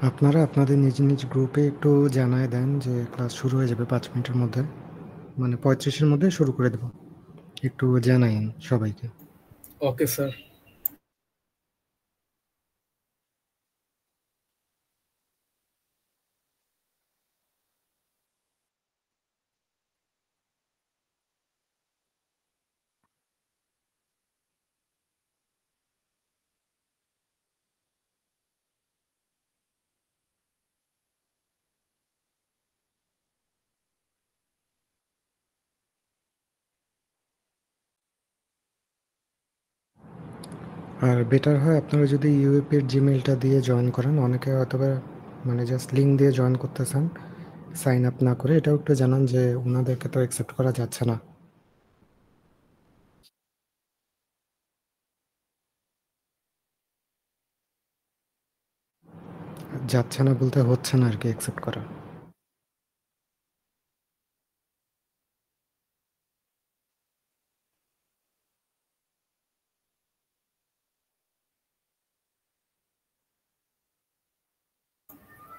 আপনারা আপনাদের নিজ নিজ গ্রুপে একটু জানায় দেন যে ক্লাস শুরু হয়ে যাবে 5 মিনিটের মধ্যে, মানে 35-এর মধ্যে শুরু করে দেব। একটু জানাইন সবাইকে। Okay sir. আর বেটার হয় আপনারা যদি ইউএপির জিমেলটা দিয়ে জয়েন করেন, অনেকে হয়তোবা মানে জাস্ট লিঙ্ক দিয়ে জয়েন করতেছেন সাইন আপ না করে, এটাও একটু জানান যে ওনাদেরকে তো অ্যাকসেপ্ট করা যাচ্ছে না। যাচ্ছে না বলতে হচ্ছে না আর কি অ্যাকসেপ্ট করা।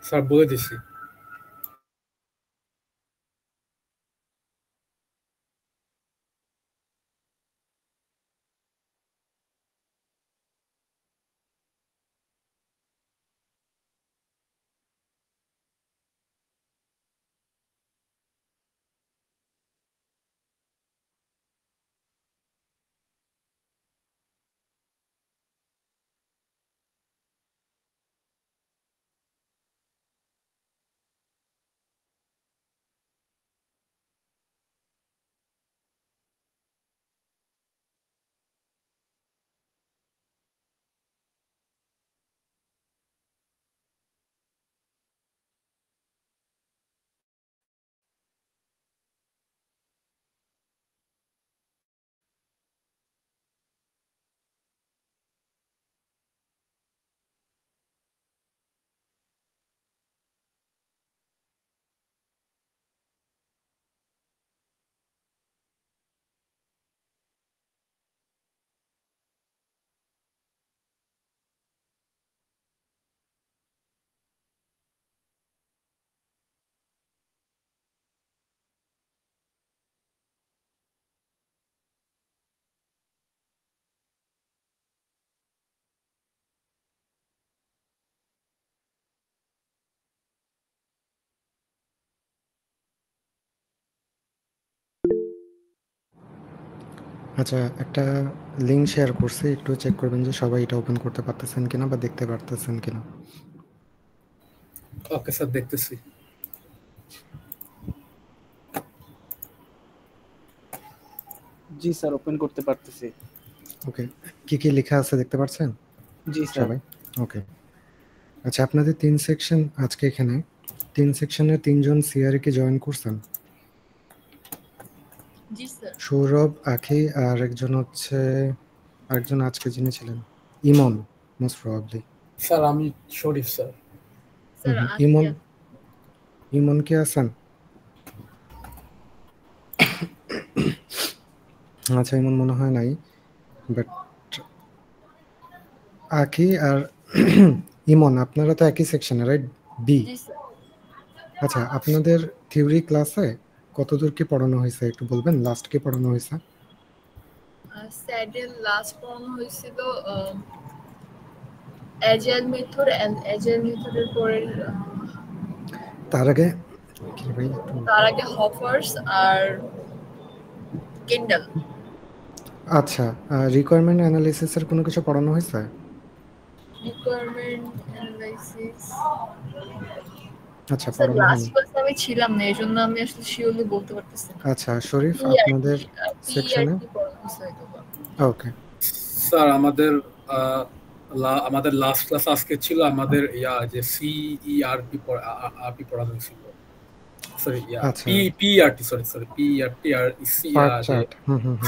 স্যার বলে দিছি। আচ্ছা, একটা লিঙ্ক শেয়ার করছি, একটু চেক করবেন যে সবাই এটা ওপেন করতে পারতেছেন কিনা বা দেখতে পারতেছেন কিনা। ওকে স্যার, দেখতেছি। জি স্যার, ওপেন করতে পারতেছি। ওকে, কি কি লেখা আছে দেখতে পাচ্ছেন জি স্যার। সবাই? ওকে। আচ্ছা, আপনাদের 3 সেকশন আজকে এখানে। 3 সেকশনের 3 জন সিআরই কে জয়েন করছেন? জি স্যার। সৌরভ, আখি আর একজন হচ্ছে, আরেকজন আজকে যিনি ছিলেন ইমন, মোস্ট প্রবাবলি। স্যার আমি শরীফ স্যার। স্যার ইমন, আসিয়া। ইমন কি আছেন? আচ্ছা, ইমন মনে হয় নাই, বাট আখি আর ইমন আপনারা তো একই সেকশনে, রাইট? বি। জি স্যার। আচ্ছা, আপনাদের থিওরি ক্লাসে কতদূর কি পড়ানো হয়েছে একটু বলবেন? লাস্ট কি পড়ানো হয়েছে? স্যাডেল লাস্ট পড়ানো হয়েছিল অ্যাজাইল মেথড এন্ড অ্যাজাইল মেথডের পরে তার আগে কি রে ভাই একটু, তার আগে হফার্স আর কেন্ডাল। আচ্ছা, রিকোয়ারমেন্ট অ্যানালিসিসের কোনো কিছু পড়ানো হয়েছে? রিকোয়ারমেন্ট অ্যানালাইসিস আচ্ছা, স্যার পড়ানো লাস্ট হয়নি। ক্লাসে আমি ছিলাম না, এজন্য আমি আসলে শিওরলি বলতে পারতেছি না। আচ্ছা, শরীফ পি আর আপনাদের কি সেকশনে? পড়ানো হয়েছে হয়তো বা। ওকে। স্যার আমাদের আমাদের লাস্ট ক্লাস আজকে ছিল আমাদের যে সিইআরপি আরপি পড়ানো ছিল। সরি আচ্ছা, পিইআরটি, সরি পিইআরটি আর পার্ট যে চার্ট।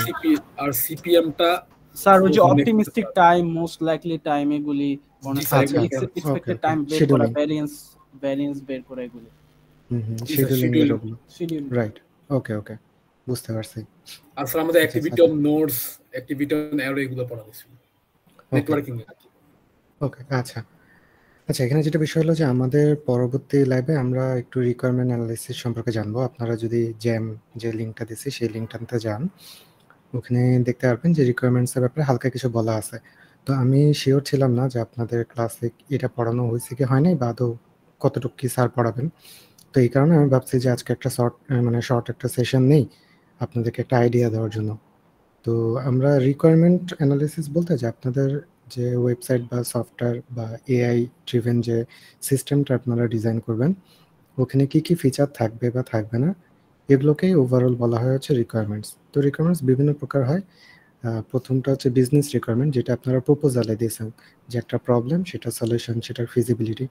সিপি আর সিপিএমটা স্যার ওই যে next. Optimistic time, most likely time, এগুলি জি অনেক স্যার, আচ্ছা, এগুলো আচ্ছা, ওকে, এক্সপেক্টেড ওকে, টাইম বের করা, শিডিউলিং। ভ্যারিয়েন্স বের করা, এগুলি। জি স্যার, শিডিউলিং এর শিডিউল। ওগুলো। শিডিউল। রাইট। ওকে, ওকে, বুঝতে পারছি। আর স্যার আমাদের আচ্ছা, অ্যাক্টিভিটি আচ্ছা, on nodes, activity on arrow, এগুলো পড়ানো ছিল। ওকে, নেটওয়ার্কিং। ওকে, আচ্ছা। আচ্ছা, এখানে যেটা বিষয় হলো যে আমাদের পরবর্তী লাইভে আমরা একটু রিকোয়ারমেন্ট অ্যানালাইসিস সম্পর্কে জানবো। আপনারা যদি জ্যাম যে লিঙ্কটা দিচ্ছি সেই লিঙ্কটাতে যান, ওখানে দেখতে পারবেন যে রিকোয়ারমেন্টস এর ব্যাপারে হালকা কিছু বলা আছে। তো আমি শিওর ছিলাম না যে আপনাদের ক্লাসে এটা পড়ানো হয়েছে কি হয় নাই, বা আদৌ কতটুকু কি স্যার পড়াবেন। তো এই কারণে আমি ভাবছি যে আজকে একটা শর্ট একটা সেশন নেই আপনাদেরকে একটা আইডিয়া দেওয়ার জন্য। তো আমরা রিকোয়ারমেন্ট অ্যানালিসিস বলতে যে আপনাদের যে ওয়েবসাইট বা সফটওয়্যার বা এআই ড্রিভেন যে সিস্টেমটা আপনারা ডিজাইন করবেন, ওখানে কি কি ফিচার থাকবে বা থাকবে না, এগুলোকেই ওভারঅল বলা হয় হচ্ছে রিকোয়ারমেন্টস। তো রিকোয়ারমেন্টস বিভিন্ন প্রকার হয়। প্রথমটা হচ্ছে বিজনেস রিকোয়ারমেন্ট, যেটা আপনারা প্রপোজালে দিয়েছেন যে একটা প্রবলেম, সেটা সলিউশন, সেটার ফিজিবিলিটি,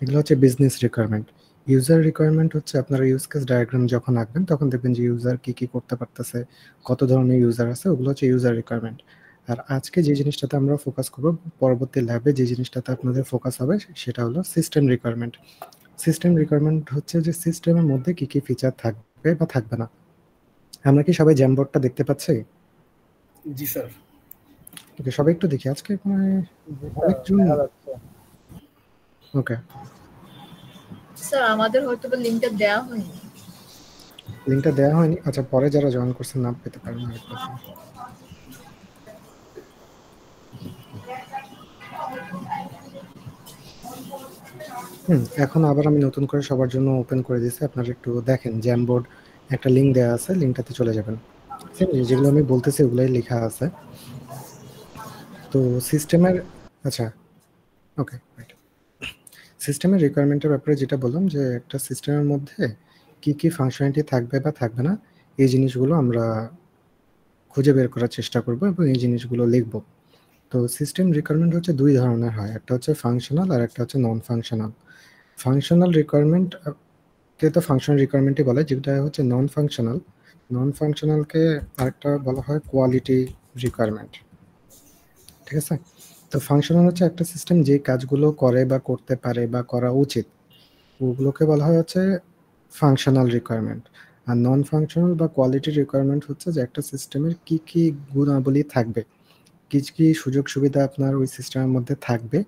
এগুলো হচ্ছে বিজনেস রিকোয়ারমেন্ট। ইউজার রিকোয়ারমেন্ট হচ্ছে আপনারা ইউজ কেস ডায়াগ্রাম যখন আঁকবেন তখন দেখবেন যে ইউজার কি কি করতে পারতেছে, কত ধরনের ইউজার আছে, ওগুলো হচ্ছে ইউজার রিকোয়ারমেন্ট। আর আজকে যে জিনিসটাতে আমরা ফোকাস করব, পরবর্তী ল্যাবে যে জিনিসটাতে আপনাদের ফোকাস হবে, সেটা হলো সিস্টেম রিকোয়ারমেন্ট। সিস্টেম রিকোয়ারমেন্ট হচ্ছে যে সিস্টেমের মধ্যে কি কি ফিচার থাকবে বা থাকবে না। আমরা কি সবাই জ্যামবোর্ডটা দেখতে পাচ্ছি? জি স্যার। ওকে, সবাই একটু দেখি আজকে মানে অনেকজন। ওকে, স্যার আমাদের হয়তো বা লিংকটা দেওয়া হয়নি। লিঙ্কটা দেওয়া হয়নি। আচ্ছা, পরে যারা জয়েন করছেন না পেতে পারেন আরেকটা। এখন আবার আমি নতুন করে সবার জন্য ওপেন করে দিয়েছি। আপনারা একটু দেখেন, জ্যামবোর্ড একটা লিঙ্ক দেওয়া আছে, লিঙ্কটাতে চলে যাবেন। যেগুলো আমি বলতেছি ওগুলাই লেখা আছে। তো সিস্টেমের, আচ্ছা ওকে, রাইট। সিস্টেমের রিকোয়ারমেন্টের ব্যাপারে যেটা বললাম যে একটা সিস্টেমের মধ্যে কি কি ফাংশনালিটি থাকবে বা থাকবে না, এই জিনিসগুলো আমরা খুঁজে বের করার চেষ্টা করব এবং এই জিনিসগুলো লিখব। তো সিস্টেম রিকোয়ারমেন্ট হচ্ছে দুই ধরনের হয়, একটা হচ্ছে ফাংশনাল আর একটা হচ্ছে নন ফাংশনাল। ফাংশনাল রিকোয়ারমেন্ট কে তো ফাংশনাল রিকোয়ারমেন্টই বলে, যেটা হচ্ছে নন ফাংশনাল। নন ফাংশনালকে আরেকটা বলা হয় কোয়ালিটি রিকোয়ারমেন্ট। ঠিক আছে? তো ফাংশনাল হচ্ছে একটা সিস্টেম যে কাজগুলো করে বা করতে পারে বা করা উচিত, ওগুলোকে বলা হয় হচ্ছে ফাংশনাল রিকোয়ারমেন্ট। আর নন ফাংশনাল বা কোয়ালিটি রিকোয়ারমেন্ট হচ্ছে যে একটা সিস্টেমের কি কি গুণাবলী থাকবে, কি কি সুযোগ সুবিধা আপনার ওই সিস্টেমের মধ্যে থাকবে,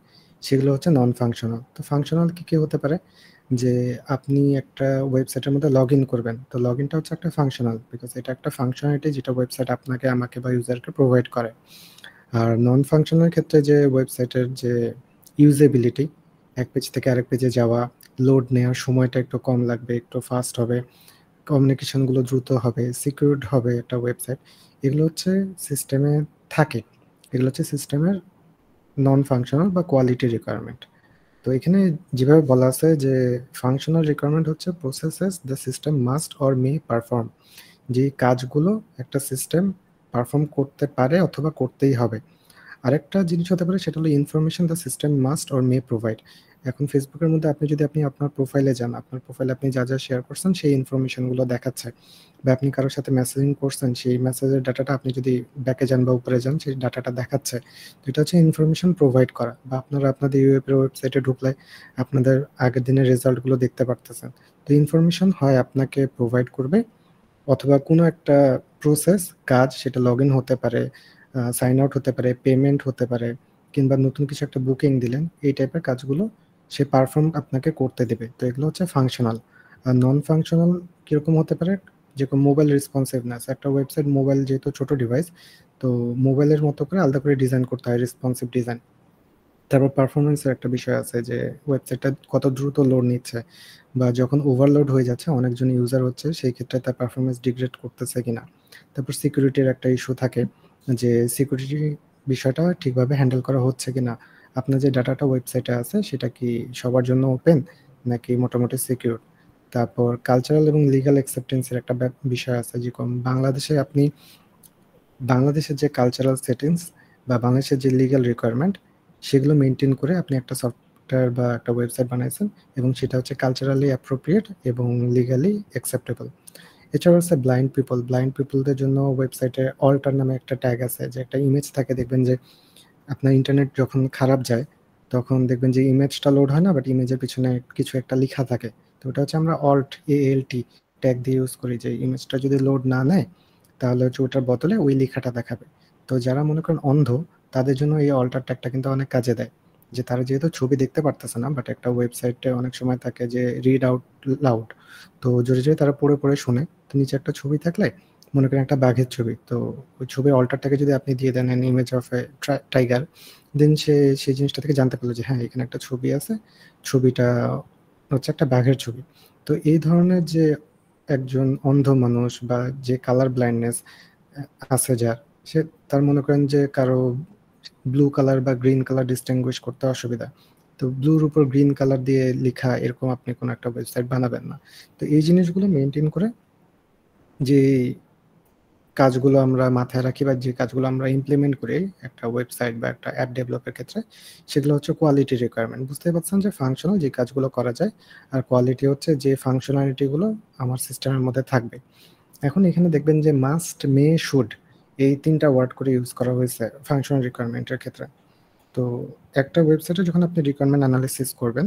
সেগুলো হচ্ছে নন ফাংশনাল। তো ফাংশনাল কি কি হতে পারে, যে আপনি একটা ওয়েবসাইটের মধ্যে লগ ইন করবেন, তো লগ ইনটা হচ্ছে একটা ফাংশনাল, বিকজ এটা একটা ফাংশনালিটি যেটা ওয়েবসাইট আপনাকে, আমাকে বা ইউজারকে প্রোভাইড করে। আর নন ফাংশনাল ক্ষেত্রে যে ওয়েবসাইটের যে ইউজেবিলিটি, এক পেজ থেকে আরেক পেজে যাওয়া, লোড নেওয়ার সময়টা একটু কম লাগবে, একটু ফাস্ট হবে, কমিউনিকেশনগুলো দ্রুত হবে, সিকিউরড হবে একটা ওয়েবসাইট, এগুলো হচ্ছে সিস্টেমে থাকে। এগুলো হচ্ছে সিস্টেমের নন ফাংশনাল বা কোয়ালিটি রিকোয়ারমেন্ট। তো এখানে যেভাবে বলা আছে যে ফাংশনাল রিকোয়ারমেন্ট হচ্ছে processes the system must or may perform, যে কাজগুলো একটা সিস্টেম পারফর্ম করতে পারে অথবা করতেই হবে। আরেকটা জিনিস হতে পারে, সেটা হলো information the system must or may provide. এখন ফেসবুকের মধ্যে আপনি যদি আপনার প্রোফাইলে যান, আপনার প্রোফাইলে আপনি যা যা শেয়ার করছেন সেই ইনফরমেশনগুলো দেখাচ্ছে, বা আপনি কারোর সাথে মেসেজিং করছেন, সেই মেসেজের ডাটাটা আপনি যদি ব্যাকে যান বা উপরে যান, সেই ডাটাটা দেখাচ্ছে। তো এটা হচ্ছে ইনফরমেশন প্রোভাইড করা। বা আপনারা আপনাদের ইউএপের ওয়েবসাইটে ঢুকলে আপনাদের আগের দিনের রেজাল্টগুলো দেখতে পারতেছেন। তো ইনফরমেশন হয় আপনাকে প্রোভাইড করবে, অথবা কোনো একটা প্রসেস, কাজ, সেটা লগ ইন হতে পারে, সাইন আউট হতে পারে, পেমেন্ট হতে পারে, কিংবা নতুন কিছু একটা বুকিং দিলেন, এই টাইপের কাজগুলো সে পারফর্ম আপনাকে করতে দেবে। তো এগুলো হচ্ছে ফাংশনাল। আর নন ফাংশনাল কীরকম হতে পারে, যেরকম মোবাইল রেসপন্সিভনেস, একটা ওয়েবসাইট, মোবাইল যেহেতু ছোট ডিভাইস, তো মোবাইলের মতো করে আলাদা করে ডিজাইন করতে হয়, রেসপন্সিভ ডিজাইন। তারপর পারফরমেন্সের একটা বিষয় আছে, যে ওয়েবসাইটটা কত দ্রুত লোড নিচ্ছে, বা যখন ওভারলোড হয়ে যাচ্ছে, অনেকজন ইউজার হচ্ছে, সেই ক্ষেত্রে তার পারফরমেন্স ডিগ্রেড করতেছে কিনা। তারপর সিকিউরিটির একটা ইস্যু থাকে, যে সিকিউরিটি বিষয়টা ঠিকভাবে হ্যান্ডেল করা হচ্ছে কিনা, আপনার যে ডাটাটা ওয়েবসাইটে আছে সেটা কি সবার জন্য ওপেন নাকি মোটামুটি সিকিউর। তারপর কালচারাল এবং লিগাল অ্যাকসেপ্টেন্সের একটা বিষয় আছে, যেরকম বাংলাদেশের যে কালচারাল সেটিংস বা বাংলাদেশের যে লিগাল রিকোয়ারমেন্ট, সেগুলো মেনটেন করে আপনি একটা সফটওয়্যার বা একটা ওয়েবসাইট বানাইছেন, এবং সেটা হচ্ছে কালচারালি অ্যাপ্রোপ্রিয়েট এবং লিগালি অ্যাকসেপ্টেবল। এছাড়াও হচ্ছে ব্লাইন্ড পিপলদের জন্য ওয়েবসাইটে অল্টার নামে একটা ট্যাগ আছে, যে একটা ইমেজ থাকে, দেখবেন যে আপনার ইন্টারনেট যখন খারাপ যায় তখন দেখবেন যে ইমেজটা লোড হয় না, বাট ইমেজের পিছনে কিছু একটা লেখা থাকে। তো ওটা হচ্ছে আমরা ALT ট্যাগ দিয়ে ইউজ করি, যে ইমেজটা যদি লোড না নেয় তাহলে হচ্ছে ওটার বদলে ওই লেখাটা দেখাবে। তো যারা মনে করেন অন্ধ, তাদের জন্য এই অল্টার ট্যাগটা কিন্তু অনেক কাজে দেয়। যে তারা যেহেতু ছবি দেখতে পারতেছে না, বাট একটা ওয়েবসাইটে অনেক সময় থাকে যে রিড আউট লাউড, তো জোরে জোরে তারা পড়ে পড়ে শুনে। তো নিচে একটা ছবি থাকলে, মনে করেন একটা বাঘের ছবি, তো ওই ছবির অল্টারটাকে যদি আপনি দিয়ে দেন an image of a tiger, then সে সেই জিনিসটা থেকে জানতে পারলো যে হ্যাঁ এখানে একটা ছবি আছে, ছবিটা হচ্ছে একটা বাঘের ছবি। তো এই ধরনের যে একজন অন্ধ মানুষ বা যে কালার ব্লাইন্ডনেস আছে যার, সে তার মনে করেন যে কারো ব্লু কালার বা গ্রিন কালার ডিস্টিংগুইশ করতে অসুবিধা, তো ব্লুর উপর গ্রিন কালার দিয়ে লেখা এরকম আপনি কোনো একটা ওয়েবসাইট বানাবেন না। তো এই জিনিসগুলো মেনটেন করে যে কাজগুলো আমরা মাথায় রাখি বা যে কাজগুলো আমরা ইমপ্লিমেন্ট করি একটা ওয়েবসাইট বা একটা অ্যাপ ডেভেলপের ক্ষেত্রে, সেগুলো হচ্ছে কোয়ালিটি রিকোয়ারমেন্ট। বুঝতে পারছেন যে ফাংশনাল যে কাজগুলো করা যায়, আর কোয়ালিটি হচ্ছে যে ফাংশনালিটিগুলো আমার সিস্টেমের মধ্যে থাকবে। এখন এখানে দেখবেন যে মাস্ট, মে, শুড, এই 3টা ওয়ার্ড করে ইউজ করা হয়েছে ফাংশনাল রিকোয়ারমেন্টের ক্ষেত্রে। তো একটা ওয়েবসাইটে যখন আপনি রিকোয়ারমেন্ট অ্যানালিসিস করবেন,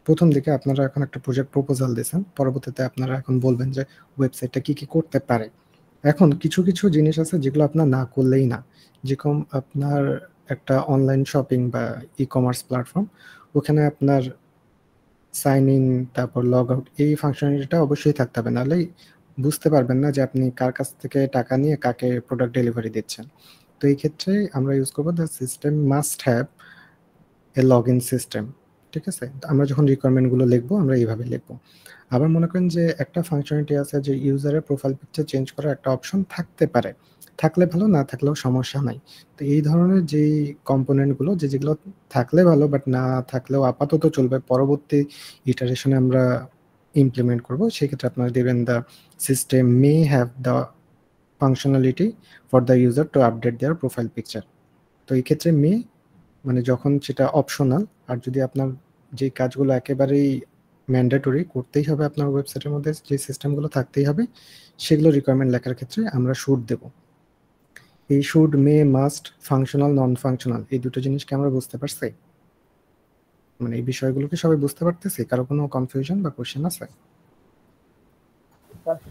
প্রথম দিকে আপনারা এখন একটা প্রজেক্ট প্রপোজাল দিয়েছেন, পরবর্তীতে আপনারা এখন বলবেন যে ওয়েবসাইটটা কি কি করতে পারে। এখন কিছু কিছু জিনিস আছে যেগুলো আপনার না করলেই না, যেরকম আপনার একটা অনলাইন শপিং বা ই কমার্স প্ল্যাটফর্ম, ওখানে আপনার সাইন ইন তারপর লগ আউট এই ফাংশনালিটিটা অবশ্যই থাকতে হবে, নাহলে বুঝতে পারবেন না যে আপনি কার কাছ থেকে টাকা নিয়ে কাকে প্রোডাক্ট ডেলিভারি দিচ্ছেন। তো এই ক্ষেত্রে আমরা ইউজ করবো the system must have a log in system. ঠিক আছে, আমরা যখন রিকোয়ারমেন্টগুলো লিখবো আমরা এইভাবে লিখবো। আবার মনে করেন যে একটা ফাংশনালিটি আছে যে ইউজারের প্রোফাইল পিকচার চেঞ্জ করার একটা অপশন থাকতে পারে, থাকলে ভালো, না থাকলেও সমস্যা নাই। তো এই ধরনের যেই কম্পোনেন্টগুলো যেগুলো থাকলে ভালো বাট না থাকলেও আপাতত চলবে, পরবর্তী ইটারেশনে আমরা ইমপ্লিমেন্ট করব, সেক্ষেত্রে আপনারা দেবেন the system may have the functionality for the user to update their profile picture. তো এই ক্ষেত্রে মে মানে যখন সেটা অপশনাল, আর যদি আপনার যে কাজগুলো একেবারেই ম্যান্ডেটরি করতেই হবে আপনার ওয়েবসাইটের মধ্যে, যে সিস্টেমগুলো থাকতেই হবে, সেগুলো রিকোয়ারমেন্ট লেখার ক্ষেত্রে আমরা শুড দেব। এই should, May, must, functional, non functional, এই দুটো জিনিসকে আমরা বুঝতে পারছি, মানে এই বিষয়গুলোকে সবাই বুঝতে পারতেছি? কারো কোনো কনফিউশন বা কোশ্চেন আছে?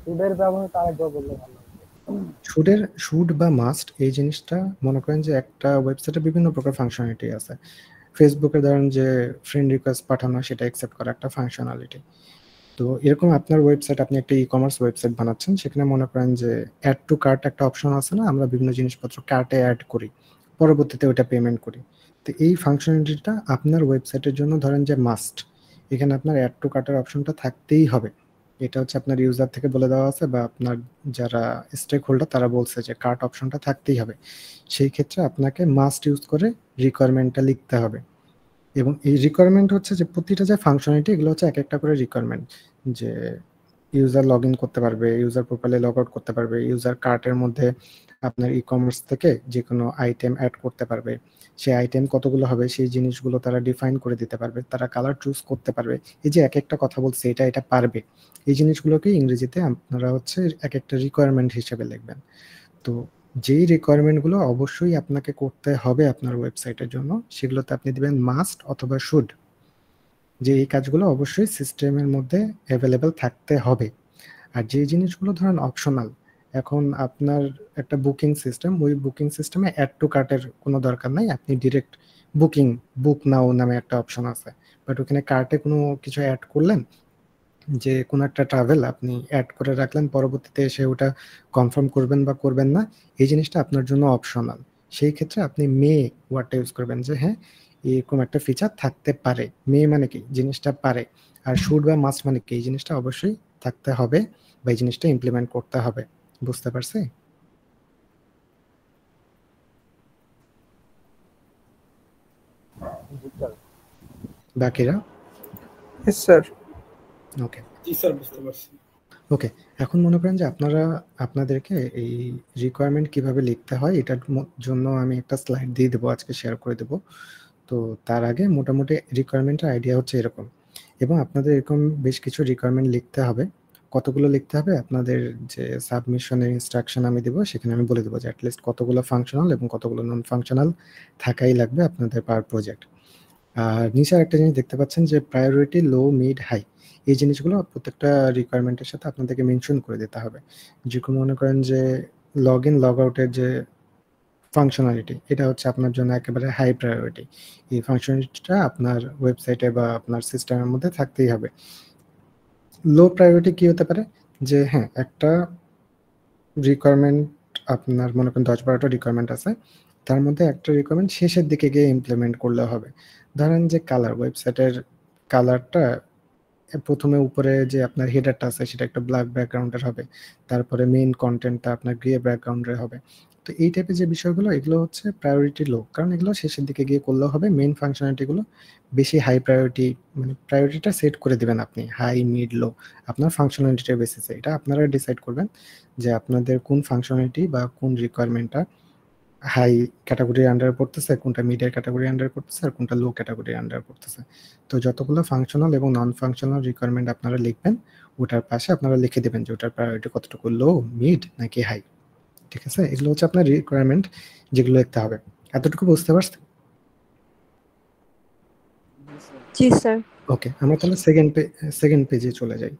শুডের ব্যবহারটা আরেকবার বললে ভালো হবে। শুড বা মাস্ট এই জিনিসটা মনে করেন যে একটা ওয়েবসাইটে বিভিন্ন প্রকার ফাংশনালিটি আছে। ফেসবুকে ধরেন যে ফ্রেন্ড রিকোয়েস্ট পাঠানো, সেটা অ্যাকসেপ্ট করা একটা ফাংশনালিটি। তো এরকম আপনার ওয়েবসাইট, আপনি একটা ই কমার্স ওয়েবসাইট বানাচ্ছেন, সেখানে মনে করেন যে অ্যাড টু কার্ট একটা অপশন আছে না, আমরা বিভিন্ন জিনিসপত্র কার্টে অ্যাড করি, পরবর্তীতে ওটা পেমেন্ট করি। তো এই ফাংশনালিটিটা আপনার ওয়েবসাইটের জন্য ধরেন যে মাস্ট, এখানে আপনার অ্যাড টু কার্টের অপশনটা থাকতেই হবে। এটা হচ্ছে আপনার ইউজার থেকে বলে দেওয়া আছে, বা আপনার যারা স্টেক হোল্ডার তারা বলছে যে কার্ট অপশনটা থাকতেই হবে। সেই ক্ষেত্রে আপনাকে মাস্ট ইউজ করে রিকোয়ারমেন্টটা লিখতে হবে। এবং এই রিকোয়ারমেন্ট হচ্ছে যে প্রতিটা যে ফাংশনালিটি, এগুলো হচ্ছে এক একটা করে রিকোয়ারমেন্ট, যে ইউজার লগ ইন করতে পারবে, ইউজার প্রোফাইলে লগ আউট করতে পারবে, ইউজার কার্টের মধ্যে আপনার ই কমার্স থেকে যে কোনো আইটেম অ্যাড করতে পারবে, সেই আইটেম কতগুলো হবে সেই জিনিসগুলো তারা ডিফাইন করে দিতে পারবে, তারা কালার চুজ করতে পারবে। এই যে এক একটা কথা বলছে এটা এটা পারবে, এই জিনিসগুলোকে ইংরেজিতে আপনারা হচ্ছে এক একটা রিকোয়ারমেন্ট হিসেবে লিখবেন। তো যেই রিকোয়ারমেন্টগুলো অবশ্যই আপনাকে করতে হবে আপনার ওয়েবসাইটের জন্য, সেগুলোতে আপনি দিবেন মাস্ট অথবা শুড, যে এই কাজগুলো অবশ্যই সিস্টেমের মধ্যে অ্যাভেলেবেল থাকতে হবে। আর যে জিনিসগুলো ধরেন অপশনাল, এখন আপনার একটা বুকিং সিস্টেম, ওই বুকিং সিস্টেমে অ্যাড টু কার্টের কোনো দরকার নাই, আপনি ডিরেক্ট বুক নাও নামে একটা অপশন আছে, বাট ওখানে কার্টে কোনো কিছু অ্যাড করলেন, যে কোনো একটা ট্রাভেল আপনি অ্যাড করে রাখলেন, পরবর্তীতে এসে ওটা কনফার্ম করবেন বা করবেন না, এই জিনিসটা আপনার জন্য অপশনাল। সেই ক্ষেত্রে আপনি মে ওয়ার্ডটা ইউজ করবেন, যে হ্যাঁ এরকম একটা ফিচার থাকতে পারে। মে মানে কি, জিনিসটা পারে। আর শুড বা মাস্ট মানে কি, এই জিনিসটা অবশ্যই থাকতে হবে বা এই জিনিসটা ইমপ্লিমেন্ট করতে হবে। বুঝতে পারছি? বাকিরা? Yes sir. Okay ji sir, বুঝতে পারছি। ওকে, এখন মনে করেন যে আপনাদেরকে এই রিকোয়ারমেন্ট কিভাবে লিখতে হয় এটার জন্য আমি একটা স্লাইড দিয়ে দেবো, আজকে শেয়ার করে দেবো। তো তার আগে মোটামুটি রিকোয়ারমেন্টের আইডিয়া হচ্ছে এরকম, এবং আপনাদের এরকম বেশ কিছু রিকোয়ারমেন্ট লিখতে হবে। কতগুলো লিখতে হবে, আপনাদের যে সাবমিশনের ইনস্ট্রাকশন আমি দেবো সেখানে আমি বলে দেবো যে অ্যাটলিস্ট কতগুলো ফাংশনাল এবং কতগুলো নন ফাংশনাল থাকাই লাগবে আপনাদের পার প্রজেক্ট। আর নিচে একটা জিনিস দেখতে পাচ্ছেন যে প্রায়োরিটি, লো, মিড, হাই, এই জিনিসগুলো প্রত্যেকটা রিকোয়ারমেন্টের সাথে আপনাদেরকে মেনশন করে দিতে হবে। যেরকম মনে করেন যে লগ ইন লগ আউটের যে ফাংশনালিটি, এটা হচ্ছে আপনার জন্য একেবারে হাই প্রায়োরিটি। এই ফাংশনালিটিটা আপনার ওয়েবসাইটে বা আপনার সিস্টেমের মধ্যে থাকতেই হবে। লো প্রায়োরিটি কি হতে পারে, যে হ্যাঁ একটা রিকোয়ারমেন্ট আপনার মনে করেন 10-12টা রিকোয়ারমেন্ট আছে, তার মধ্যে একটা রিকোয়ারমেন্ট শেষের দিকে গিয়ে ইমপ্লিমেন্ট করলে হবে। ধরেন যে কালার, ওয়েবসাইটের কালারটা প্রথমে উপরে যে আপনার হেডারটা আছে সেটা একটা ব্ল্যাক ব্যাকগ্রাউন্ডের হবে, তারপরে মেইন কন্টেন্টটা আপনার গ্রে ব্যাকগ্রাউন্ডের হবে। তো এই টাইপের যে বিষয়গুলো, এগুলো হচ্ছে প্রায়োরিটি লো, কারণ এগুলো শেষের দিকে গিয়ে করলেও হবে। মেইন ফাংশনালিটিগুলো বেশি হাই প্রায়োরিটি, মানে প্রায়োরিটিটা সেট করে দিবেন আপনি হাই, মিড, লো, আপনার ফাংশনালিটির বেসিসে। এটা আপনারা ডিসাইড করবেন যে আপনাদের কোন ফাংশনালিটি বা কোন রিকোয়ারমেন্টটা হাই ক্যাটাগরির আন্ডারে পড়তেছে, কোনটা মিডিয়ার ক্যাটাগরির আন্ডারে পড়তেছে, আর কোনটা লো ক্যাটাগরির আন্ডারে পড়তেছে। তো যতগুলো ফাংশনাল এবং নন ফাংশনাল রিকোয়ারমেন্ট আপনারা লিখবেন, ওটার পাশে আপনারা লিখে দেবেন যে ওটার প্রায়োরিটি কতটুকু, লো, মিড নাকি হাই। ঠিক আছে, এগুলো হচ্ছে আপনার রিকোয়ারমেন্ট যেগুলো লিখতে হবে। এতটুকু বুঝতে পারছেন? জি স্যার। ওকে, আমরা তাহলে সেকেন্ড পেজে চলে যাই।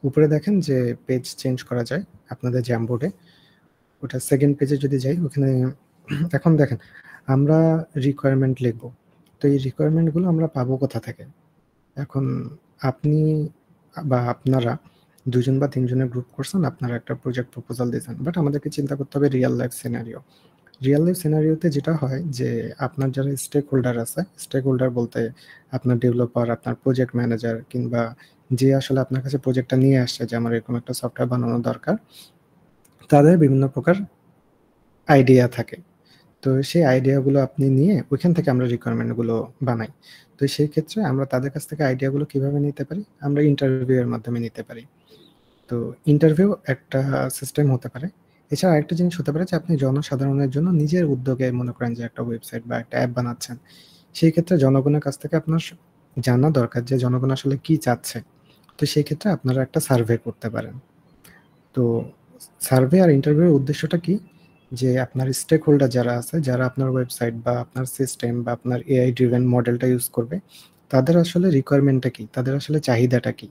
উপরে দেখেন যে পেজ চেঞ্জ করা যায় আপনাদের জ্যামবোর্ডে, ওটা সেকেন্ড পেজে যদি যাই, ওখানে এখন দেখেন আমরা রিকোয়ারমেন্ট লিখব। তো এই রিকোয়ারমেন্টগুলো আমরা পাবো কোথা থেকে? এখন আপনি বা আপনারা 2জন বা 3জনের গ্রুপ করছেন, আপনারা একটা প্রজেক্ট প্রপোজাল দিয়েছেন, বাট আমাদেরকে চিন্তা করতে হবে real life scenario. Real life সিনারিওতে যেটা হয় যে আপনার যারা স্টেক হোল্ডার আছে, স্টেক হোল্ডার বলতে আপনার ডেভেলপার, আপনার প্রজেক্ট ম্যানেজার, কিংবা যে আসলে আপনার কাছে প্রজেক্টটা নিয়ে আসছে যে আমার এরকম একটা সফটওয়্যার বানানো দরকার, তাদের বিভিন্ন প্রকার আইডিয়া থাকে। তো সেই আইডিয়াগুলো আপনি নিয়ে ওইখান থেকে আমরা রিকোয়ারমেন্টগুলো বানাই। তো সেই ক্ষেত্রে আমরা তাদের কাছ থেকে আইডিয়াগুলো কিভাবে নিতে পারি? আমরা ইন্টারভিউয়ের মাধ্যমে নিতে পারি। তো ইন্টারভিউ একটা সিস্টেম হতে পারে। এছাড়া আরেকটা জিনিস হতে পারে যে আপনি জনসাধারণের জন্য নিজের উদ্যোগে মনে করেন যে একটা ওয়েবসাইট বা একটা অ্যাপ বানাচ্ছেন। সেই ক্ষেত্রে জনগণের কাছ থেকে আপনার জানা দরকার যে জনগণ আসলে কি চাচ্ছে। তো সেই ক্ষেত্রে আপনারা একটা সার্ভে করতে পারেন। তো সার্ভে আর ইন্টারভিউয়ের উদ্দেশ্যটা কি? যে আপনার স্টেক হোল্ডার যারা আছে, যারা আপনার ওয়েবসাইট বা আপনার সিস্টেম বা আপনার এআই ড্রিভেন মডেলটা ইউজ করবে, তাদের আসলে রিকোয়ারমেন্টটা কি, তাদের আসলে চাহিদাটা কি।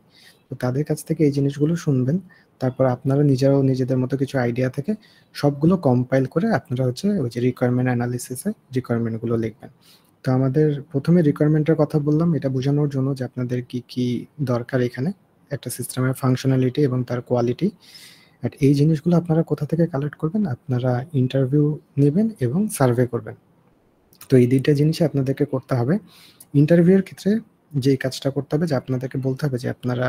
তো তাদের কাছ থেকে এই জিনিসগুলো শুনবেন। তারপর আপনারা নিজেরাও নিজেদের মতো কিছু আইডিয়া থেকে সবগুলো কম্পাইল করে আপনারা হচ্ছে ওই যে রিকোয়ারমেন্ট অ্যানালিসিসে রিকোয়ারমেন্টগুলো লিখবেন। তো আমাদের প্রথমে রিকোয়ারমেন্টের কথা বললাম, এটা বোঝানোর জন্য যে আপনাদের কি কি দরকার এখানে, একটা সিস্টেমের ফাংশনালিটি এবং তার কোয়ালিটি। আর এই জিনিসগুলো আপনারা কোথা থেকে কালেক্ট করবেন? আপনারা ইন্টারভিউ নেবেন এবং সার্ভে করবেন। তো এই 2টা জিনিসই আপনাদেরকে করতে হবে। ইন্টারভিউয়ের ক্ষেত্রে যে কাজটা করতে হবে যে আপনাদেরকে বলতে হবে যে আপনারা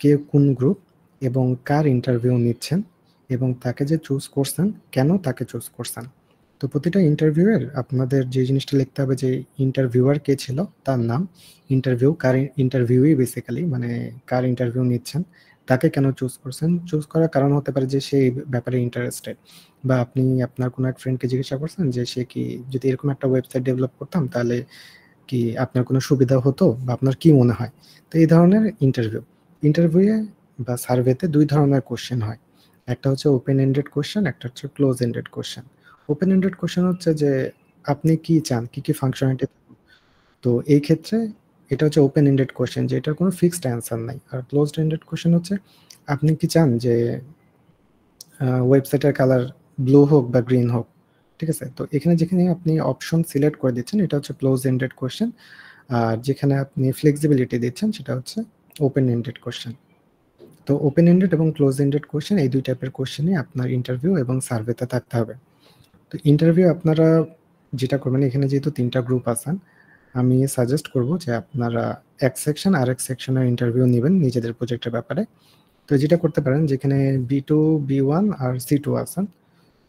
কে কোন গ্রুপ এবং কার ইন্টারভিউ নিচ্ছেন, এবং তাকে যে চুজ করছেন কেন তাকে চুজ করছেন। তো প্রতিটা ইন্টারভিউয়ের আপনাদের যে জিনিসটা লিখতে হবে যে ইন্টারভিউয়ার কে ছিল, তার নাম, কার ইন্টারভিউই বেসিক্যালি মানে কার ইন্টারভিউ নিচ্ছেন, তাকে কেন চুজ করছেন। চুজ করার কারণ হতে পারে যে সেই ব্যাপারে ইন্টারেস্টেড, বা আপনি আপনার কোনো এক ফ্রেন্ডকে জিজ্ঞাসা করছেন যে সে কি, যদি এরকম একটা ওয়েবসাইট ডেভেলপ করতাম তাহলে কি আপনার কোনো সুবিধা হতো, বা আপনার কি মনে হয়। তো এই ধরনের ইন্টারভিউয়ে বা সার্ভেতে 2 ধরনের কোশ্চেন হয়। একটা হচ্ছে ওপেন এন্ডেড কোশ্চেন, একটা হচ্ছে close ended question. Open ended question হচ্ছে যে আপনি কি চান, কি কি ফাংশনালিটি। তো এই ক্ষেত্রে এটা হচ্ছে ওপেন এন্ডেড কোশ্চেন, যে এটার কোনো ফিক্সড অ্যান্সার নাই। আর ক্লোজড এন্ডেড কোশ্চেন হচ্ছে আপনি কি চান যে ওয়েবসাইটের কালার ব্লু হোক বা গ্রিন হোক। ঠিক আছে, তো এখানে যেখানে আপনি অপশন সিলেক্ট করে দিচ্ছেন এটা হচ্ছে ক্লোজ এন্ডেড কোশ্চেন, আর যেখানে আপনি ফ্লেক্সিবিলিটি দিচ্ছেন সেটা হচ্ছে ওপেন এন্ডেড কোশ্চেন। তো ওপেন এন্ডেড এবং ক্লোজ এন্ডেড কোশ্চেন, এই 2 টাইপের কোশ্চেনই আপনার ইন্টারভিউ এবং সার্ভেতে থাকতে হবে। তো ইন্টারভিউ আপনারা যেটা করবেন, এখানে যেহেতু 3টা গ্রুপ আছেন, আমি সাজেস্ট করব যে আপনারা এক সেকশন আর এক সেকশনের ইন্টারভিউ নেবেন নিজেদের প্রজেক্টের ব্যাপারে। তো যেটা করতে পারেন, যেখানে B2, B1 আর C2 আছেন,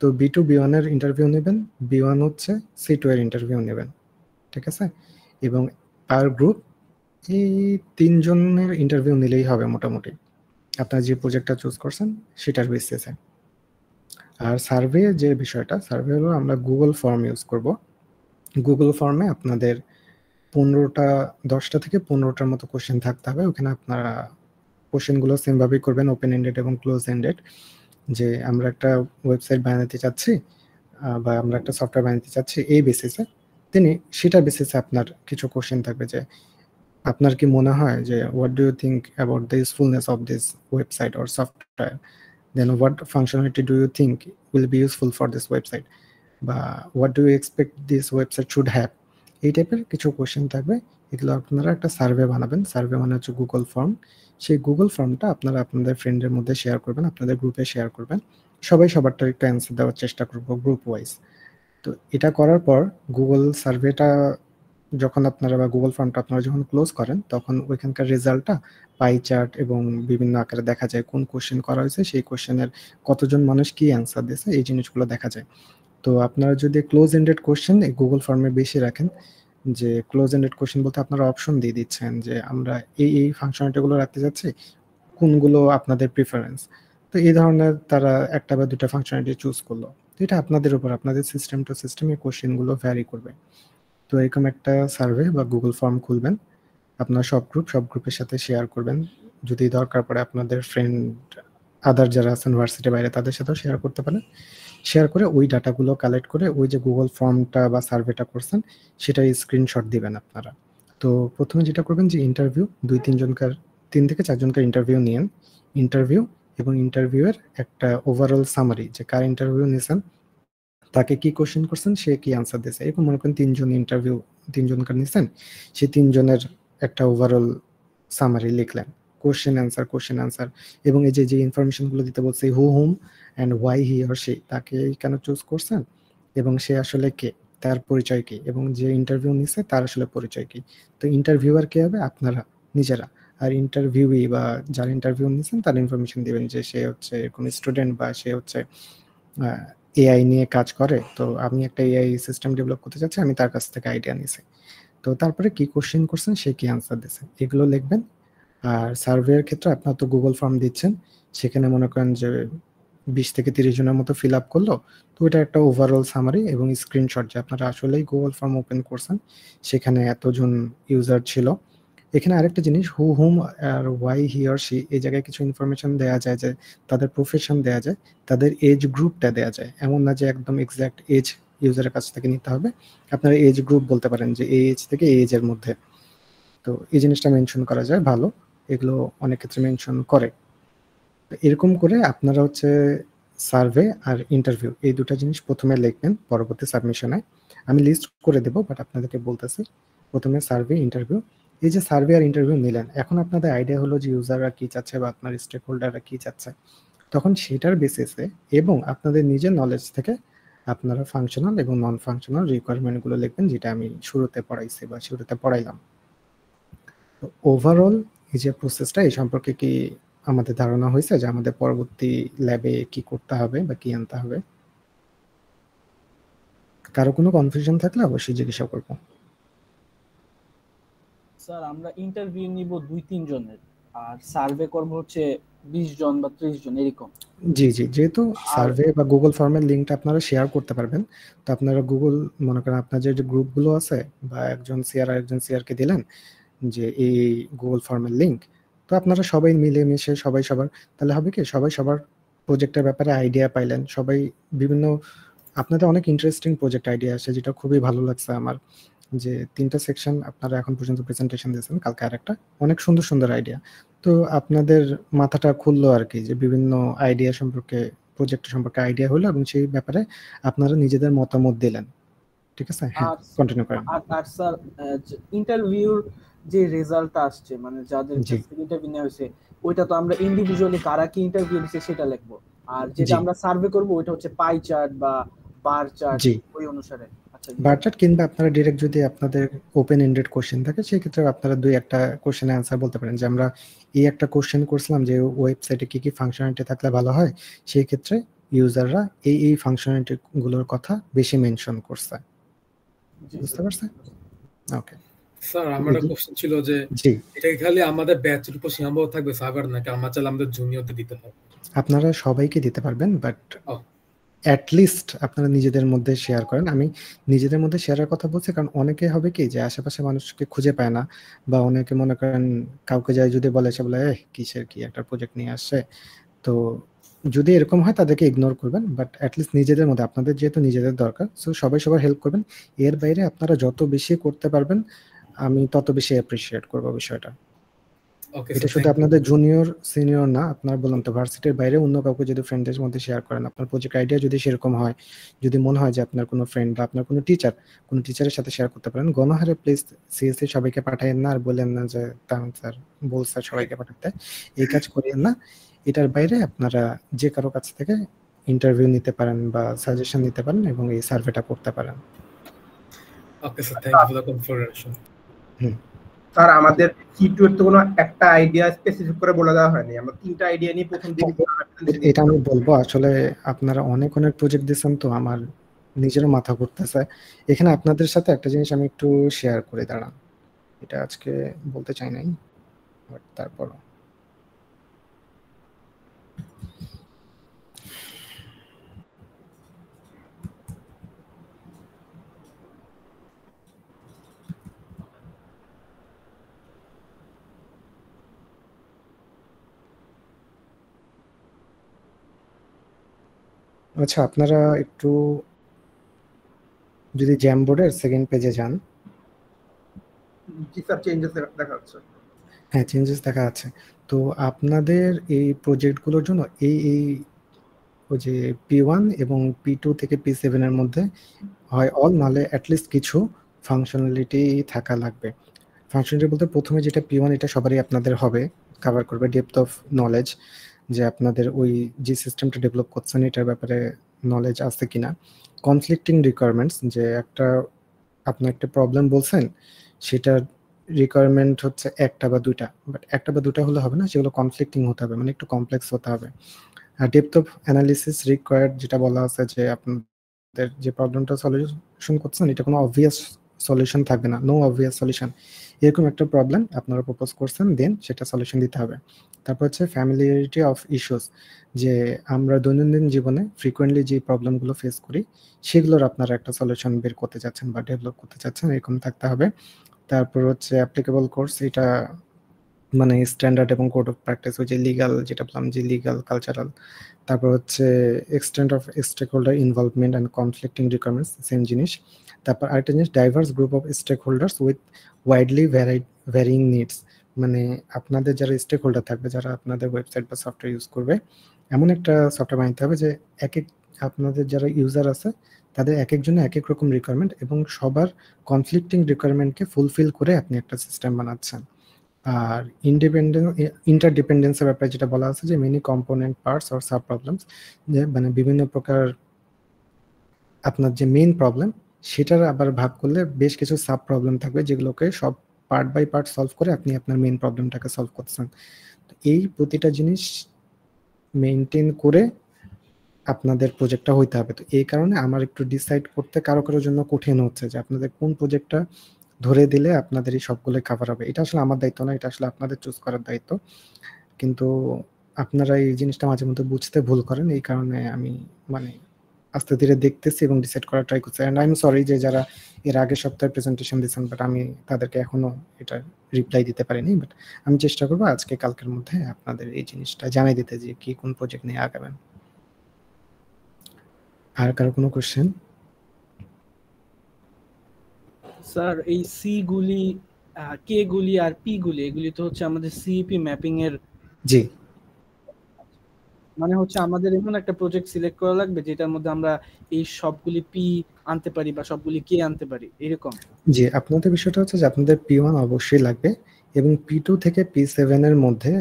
তো B2 B1 এর ইন্টারভিউ নেবেন, B1 হচ্ছে C2 এর ইন্টারভিউ নেবেন। ঠিক আছে, এবং পার গ্রুপ এই 3 জনের ইন্টারভিউ নিলেই হবে মোটামুটি, আপনার যে প্রজেক্টটা চুজ করছেন সেটার বেসিসে। আর সার্ভে যে বিষয়টা, সার্ভে হলো আমরা গুগল ফর্ম ইউজ করব। গুগল ফর্মে আপনাদের 10টা থেকে 15টার মতো কোশ্চেন থাকতে হবে। ওখানে আপনারা কোশ্চেনগুলো সেমভাবেই করবেন, ওপেন এন্ডেড এবং ক্লোজ এন্ডেড। যে আমরা একটা ওয়েবসাইট বানাতে চাচ্ছি বা আমরা একটা সফটওয়্যার বানাতে চাচ্ছি এই বেসিসে, সেটা বেসিসে আপনার কিছু কোশ্চেন থাকবে যে আপনার কি মনে হয় যে what do you think about the usefulness of this website or software, then what functionality do you think will be useful for this website. বা what do you expect this website should have, এই টাইপের কিছু question থাকবে। এগুলো আপনারা একটা survey বানাবেন। Survey মানে হচ্ছে গুগল ফর্ম। সেই গুগল ফর্মটা আপনারা আপনাদের ফ্রেন্ডের মধ্যে শেয়ার করবেন, আপনাদের গ্রুপে শেয়ার করবেন। সবাই সবারটা একটু অ্যান্সার দেওয়ার চেষ্টা করবো গ্রুপ ওয়াইজ। তো এটা করার পর গুগল সার্ভেটা যখন আপনারা বা গুগল ফর্মটা আপনারা যখন ক্লোজ করেন, তখন ওইখানকার রেজাল্টটা পাই চার্ট এবং বিভিন্ন আকারে দেখা যায় কোন কোশ্চেন করা হয়েছে, সেই কোশ্চেনের কতজন মানুষ কি অ্যান্সার দিয়েছে, এই জিনিসগুলো দেখা যায়। তো আপনারা যদি ক্লোজ এন্ডেড কোশ্চেন এই গুগল ফর্মে বেশি রাখেন, যে ক্লোজ এন্ডেড কোশ্চেন বলতে আপনারা অপশন দিয়ে দিচ্ছেন যে আমরা এই ফাংশনালিটিগুলো রাখতে যাচ্ছি, কোনগুলো আপনাদের প্রিফারেন্স। তো এই ধরনের তারা একটা বা দুটা ফাংশনালিটি চুজ করলো। তো এটা আপনাদের উপর, আপনাদের সিস্টেম টু সিস্টেমে কোশ্চেনগুলো ভ্যারি করবে। তো এরকম একটা সার্ভে বা গুগল ফর্ম খুলবেন, আপনার সব গ্রুপের সাথে শেয়ার করবেন। যদি দরকার পড়ে আপনাদের ফ্রেন্ড আদার যারা আছেন ভার্সিটির বাইরে তাদের সাথেও শেয়ার করতে পারেন। শেয়ার করে ওই ডাটাগুলো কালেক্ট করে ওই যে গুগল ফর্মটা বা সার্ভেটা করছেন সেটা স্ক্রিনশট দিবেন আপনারা। তো প্রথমে যেটা করবেন যে ইন্টারভিউ 3 থেকে 4 জনকার ইন্টারভিউ নিয়েন। ইন্টারভিউ এবং ইন্টারভিউয়ের একটা ওভারঅল সামারি, যে কার ইন্টারভিউ নিয়েছেন, তাকে কি কোশ্চেন করছেন, সে কি আনসার দিয়েছে। এরকম মনে করেন 3 জন ইন্টারভিউ 3 জনকার নিয়েছেন, সেই 3 জনের একটা ওভারঅল সামারি লিখলেন, কোশ্চেন অ্যান্সার এবং এই যে ইনফরমেশনগুলো দিতে বলছে হু হুম অ্যান্ড হোয়াই হি অর সে, তাকে কেন চুজ করছেন এবং সে আসলে কে, তার পরিচয় কি, এবং যে ইন্টারভিউ নিচ্ছে তার আসলে পরিচয় কি। তো ইন্টারভিউয়ার কে হবে? আপনারা নিজেরা। আর ইন্টারভিউই বা যার ইন্টারভিউ নিচ্ছেন তার ইনফরমেশন দিবেন যে সে হচ্ছে কোন স্টুডেন্ট বা সে হচ্ছে এআই নিয়ে কাজ করে, তো আমি একটা এআই সিস্টেম ডেভেলপ করতে চাচ্ছি, আমি তার কাছ থেকে আইডিয়া নিয়েছি। তো তারপরে কি কোশ্চেন করছেন, সে কি আনসার দিয়েছে, এগুলো লিখবেন। আর সার্ভের ক্ষেত্রে আপনার তো গুগল ফর্ম দিচ্ছেন, সেখানে মনে করেন যে 20 থেকে 30 জনের মতো ফিল আপ করলো। তো এটা একটা ওভারঅল সামারি এবং স্ক্রিনশট যে আপনারা আসলেই গুগল ফর্ম ওপেন করছেন, সেখানে এতজন ইউজার ছিল। এখানে আরেকটা জিনিস, হু হুম আর ওয়াই হি অর শি, এই জায়গায় কিছু ইনফরমেশন দেওয়া যায়, যে তাদের প্রফেশন দেওয়া যায়, তাদের এজ গ্রুপটা দেওয়া যায়। এমন না যে একদম এক্সাক্ট এজ ইউজারের কাছ থেকে নিতে হবে, আপনারা এজ গ্রুপ বলতে পারেন যে এই এজ থেকে এই এজের মধ্যে। তো এই জিনিসটা মেনশন করা যায়, ভালো, এগুলো অনেক ক্ষেত্রে মেনশন করে। এরকম করে আপনারা হচ্ছে সার্ভে আর ইন্টারভিউ এই দুটো জিনিস প্রথমে লিখবেন, পরবর্তী সাবমিশনে আমি লিস্ট করে দেবো, বাট আপনাদেরকে বলতেছি প্রথমে সার্ভে ইন্টারভিউ। এই যে সার্ভে আর ইন্টারভিউ নিলেন, এখন আপনাদের আইডিয়া হলো যে ইউজাররা কি চাচ্ছে বা আপনার স্টেক হোল্ডাররা কি চাচ্ছে, তখন সেটার বেসিসে এবং আপনাদের নিজের নলেজ থেকে আপনারা ফাংশনাল এবং নন ফাংশনাল রিকোয়ারমেন্টগুলো লিখবেন, যেটা আমি শুরুতে পড়াইছি বা শুরুতে পড়াইলাম। তো ওভারঅল এই যে প্রসেসটা, এই সম্পর্কে কি আমাদের ধারণা হয়েছে যে আমাদের পরবর্তী ল্যাবে কি করতে হবে বা কি আনতে হবে? কারো কোনো কনফিউশন থাকলে অবশ্যই জিজ্ঞাসা করবো। স্যার আমরা ইন্টারভিউ নিব 2-3 জনের, আর সার্ভে করব হচ্ছে 20 জন বা 30 জন এরকম। জি, যেহেতু সার্ভে বা গুগল ফর্মের লিঙ্কটা আপনারা শেয়ার করতে পারবেন, তো আপনারা গুগল মনে করেন আপনার যে গ্রুপগুলো আছে বা একজন সিআর আরেকজন সিআরকে দিলেন যে এই গুগল ফর্মের লিঙ্ক, তো আপনারা সবাই মিলেমিশে সবাই সবার, তাহলে হবে কি সবাই সবার প্রজেক্টের ব্যাপারে আইডিয়া পাইলেন, সবাই বিভিন্ন, আপনাদের অনেক ইন্টারেস্টিং প্রজেক্ট আইডিয়া আসে, যেটা খুবই ভালো লাগছে আমার, যে 3টা সেকশন আপনারা এখন পর্যন্ত প্রেজেন্টেশন দিয়েছেন, কালকে আরেকটা, অনেক সুন্দর সুন্দর আইডিয়া। তো আপনাদের মাথাটা খুললো আর কি, যে বিভিন্ন আইডিয়া সম্পর্কে, প্রজেক্ট সম্পর্কে আইডিয়া হলো এবং সেই ব্যাপারে আপনারা নিজেদের মতামত দিলেন। ঠিক আছে, হ্যাঁ কন্টিনিউ করেন। আর স্যার ইন্টারভিউর যে রেজাল্ট আসছে, মানে যাদের কাছ থেকে ইন্টারভিউ নেওয়া হয়েছে, ওইটা তো আমরা ইন্ডিভিজুয়ালি কারা কি ইন্টারভিউ দিচ্ছে সেটা লিখবো, আর যেটা আমরা সার্ভে করব ওইটা হচ্ছে পাই চার্ট বা বার চার্ট, ওই অনুসারে। আচ্ছা, বার চার্ট কিংবা আপনারা ডাইরেক্ট যদি আপনাদের ওপেন এন্ডেড কোশ্চেন থাকে, সেই ক্ষেত্রে আপনারা 2-1টা কোশ্চেনের অ্যান্সার বলতে পারেন, যে আমরা এই একটা কোশ্চেন করছিলাম যে ওয়েবসাইটে কি কি ফাংশনালিটি থাকলে ভালো হয়, সেই ক্ষেত্রে ইউজাররা এই ফাংশনালিটি গুলোর কথা বেশি মেনশন করছে। বুঝতে পারছেন? ওকে স্যার আমার একটা কোশ্চেন ছিল যে এটা খালি আমাদের ব্যাচের উপর সীমাবদ্ধ থাকবে সার্ভার, নাকি আমরা চাইলে আমাদের জুনিয়রদের দিতে পারবো? আপনারা সবাইকে দিতে পারবেন, বাট অ্যাটলিস্ট আপনারা নিজেদের মধ্যে শেয়ার করেন। আমি নিজেদের মধ্যে শেয়ারের কথা বলছি কারণ অনেকে হবে কি যে আশেপাশে মানুষকে খুঁজে পায় না, বা অনেকে মনে করেন কাউকে যাই যদি বলে, সে বলে কিসের কি একটা প্রজেক্ট নিয়ে আসছে। তো যদি এরকম হয় তাদেরকে ইগনোর করবেন, বাট অ্যাটলিস্ট নিজেদের মধ্যে, আপনাদের যেহেতু নিজেদের দরকার, সো সবাই সবার হেল্প করবেন। এর বাইরে আপনারা যত বেশি করতে পারবেন আমি তত বেশি অ্যাপ্রিসিয়েট করবো বিষয়টা। ওকে এটা স্যার, শুধু থ্যাংক ইউ। আপনাদের জুনিয়র সিনিয়র না, আপনার বললাম তো ভার্সিটির বাইরে অন্য কাউকে যদি ফ্রেন্ডদের মধ্যে শেয়ার করেন, আপনার প্রজেক্ট আইডিয়া যদি সেরকম হয়, যদি মনে হয় যে আপনার কোনো ফ্রেন্ড বা আপনার কোনো টিচারের সাথে শেয়ার করতে পারেন, গণহারে প্লিজ সিএসসি সবাইকে পাঠাইয়েন না আর বলেন না যে তামিম স্যার বল স্যার সবাইকে পাঠাতে, এই কাজ করিয়েন না। এটার বাইরে আপনারা যে কারো কাছ থেকে ইন্টারভিউ নিতে পারেন বা সাজেশন নিতে পারেন এবং এই সার্ভেটা করতে পারেন। Okay sir, thank you for the conference. Sir আমাদের C2 এর তো কোনো একটা আইডিয়া স্পেসিফিক করে বলে দেওয়া হয়নি, আমরা 3টা আইডিয়া নিয়ে প্রথম দিকে এটা আমি বলবো, আসলে আপনারা অনেক প্রজেক্ট দিচ্ছেন তো আমার নিজেরও মাথা ঘুরতেছে। এখানে আপনাদের সাথে একটা জিনিস আমি একটু শেয়ার করে দাঁড়ান, এটা আজকে বলতে চাই নাই বাট তারপরও আচ্ছা, আপনারা একটু যদি জ্যামবোর্ডের সেকেন্ড পেজে যান। জি স্যার, চেঞ্জেস দেখা যাচ্ছে। হ্যাঁ, চেঞ্জেস দেখা আছে। তো আপনাদের এই প্রজেক্টগুলোর জন্য এই ওই যে P1 এবং P2 থেকে P7 এর মধ্যে হয় অল নাহলে অ্যাটলিস্ট কিছু ফাংশনালিটি থাকা লাগবে। ফাংশনালিটি বলতে প্রথমে যেটা P1 এটা সবারই আপনাদের হবে, কভার করবে ডেপথ অফ নলেজ, যে আপনাদের ওই যে সিস্টেমটা ডেভেলপ করছেন এটার ব্যাপারে নলেজ আছে কিনা। কনফ্লিক্টিং রিকোয়ারমেন্টস, যে আপনি একটা প্রবলেম বলছেন, সেটার রিকোয়ারমেন্ট হচ্ছে একটা বা দুইটা, বাট একটা বা দুটা হলে হবে না, সেগুলো কনফ্লিক্টিং হতে হবে, মানে একটু কমপ্লেক্স হতে হবে। আর ডেপথ অফ অ্যানালিসিস রিকোয়ার্ড, যেটা বলা আছে যে আপনাদের যে প্রবলেমটা সলিউশন করছেন এটা কোনো অবভিয়াস সলিউশন থাকবে না, নো অবভিয়াস সলিউশন, এরকম একটা প্রবলেম আপনারা প্রপোজ করছেন, দেন সেটা সলিউশন দিতে হবে। তারপর হচ্ছে ফ্যামিলিয়ারিটি অফ ইস্যুস, যে আমরা দৈনন্দিন জীবনে ফ্রিকোয়েন্টলি যে প্রবলেমগুলো ফেস করি সেগুলোর আপনারা একটা সলিউশন বের করতে চাচ্ছেন বা ডেভেলপ করতে চাচ্ছেন, এরকম থাকতে হবে। তারপর হচ্ছে অ্যাপ্লিকেবল কোর্স, এটা মানে স্ট্যান্ডার্ড এবং কোড অফ প্র্যাকটিস, ওই যে লিগাল যেটা বললাম যে লিগাল কালচারাল। তারপর হচ্ছে extent of stakeholder involvement and conflicting requirements, same জিনিস। তারপর আরেকটা জিনিস diverse group of stakeholders with widely varying needs, মানে আপনাদের যারা স্টেক হোল্ডার থাকবে, যারা আপনাদের ওয়েবসাইট বা সফটওয়্যার ইউজ করবে, এমন একটা সফটওয়্যার বানাতে হবে যে আপনাদের যারা ইউজার আছে তাদের এক একজনের এক এক রকম রিকোয়ারমেন্ট এবং সবার কনফ্লিক্টিং রিকোয়ারমেন্টকে ফুলফিল করে আপনি একটা সিস্টেম বানাচ্ছেন। আর ইন্টারডিপেন্ডেন্সের ব্যাপারে যেটা বলা আছে যে many component parts or sub problems, যে মানে বিভিন্ন প্রকার আপনার যে মেইন প্রবলেম সেটার আবার ভাগ করলে বেশ কিছু সাব প্রবলেম থাকবে, যেগুলোকে সব পার্ট বাই পার্ট সলভ করে আপনি আপনার মেইন প্রবলেমটাকে সলভ করছেন। তো এই প্রতিটা জিনিস মেইনটেইন করে আপনাদের প্রজেক্টটা হইতে হবে। তো এই কারণে আমার একটু ডিসাইড করতে কারোর জন্য কঠিন হচ্ছে যে আপনাদের কোন প্রজেক্টটা ধরে দিলে আপনাদের এই সবগুলো কভার হবে। এটা আসলে আমার দায়িত্ব না, এটা আসলে আপনাদের চুজ করার দায়িত্ব। কিন্তু আপনারা এই জিনিসটা মাঝে মধ্যে বুঝতে ভুল করেন, এই কারণে আমি মানে আস্তে ধীরে দেখতেছি এবং ডিসাইড করার ট্রাই করছি। অ্যান্ড আই এম সরি যে যারা এর আগের সপ্তাহে প্রেজেন্টেশন দিয়েছেন, বাট আমি তাদেরকে এখনো এটা রিপ্লাই দিতে পারিনি। বাট আমি চেষ্টা করবো আজকে কালকের মধ্যে আপনাদের এই জিনিসটা জানাই দিতে যে কি কোন প্রজেক্ট নিয়ে আগাবেন। আর কারো কোনো কোশ্চেন? স্যার এই সি গুলি, কে গুলি আর পি গুলি, এগুলি তো হচ্ছে আমাদের সিইপি ম্যাপিং এর। জি, মানে হচ্ছে আমাদের এমন একটা প্রজেক্ট সিলেক্ট করা লাগবে যেটার মধ্যে আমরা এই সবগুলি পি আনতে পারি বা সবগুলি কে আনতে পারি, এরকম। জি, আপনাদের বিষয়টা হচ্ছে যে আপনাদের P1 অবশ্যই লাগবে এবং P2 থেকে P7 এর মধ্যে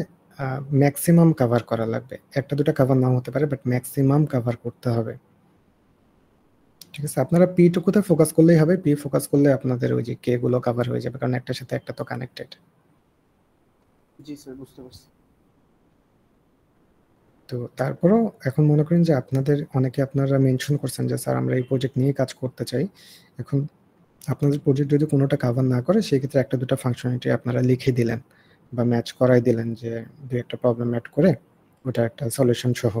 ম্যাক্সিমাম কভার করা লাগবে। একটা দুটো কভার নাও হতে পারে, বাট ম্যাক্সিমাম কভার করতে হবে। ঠিক আছে, আপনারা P2 কোথায় ফোকাস করলেই হবে, P ফোকাস করলে আপনাদের ওই যে কে গুলো কভার হয়ে যাবে, কারণ একটার সাথে একটা তো কানেক্টেড। জি স্যার, বুঝতে পারছি। তো তারপরও এখন মনে করেন যে আপনারা মেনশন করছেন যে স্যার আমরা এই প্রজেক্ট নিয়ে কাজ করতে চাই। এখন আপনাদের প্রজেক্ট যদি কোনোটা কভার না করে, সেই ক্ষেত্রে একটা দুটো ফাংশনালিটি আপনারা লিখে দিলেন বা ম্যাচ করাই দিলেন, যে দুই একটা প্রবলেম অ্যাড করে ওটা একটা সলিউশন সহ,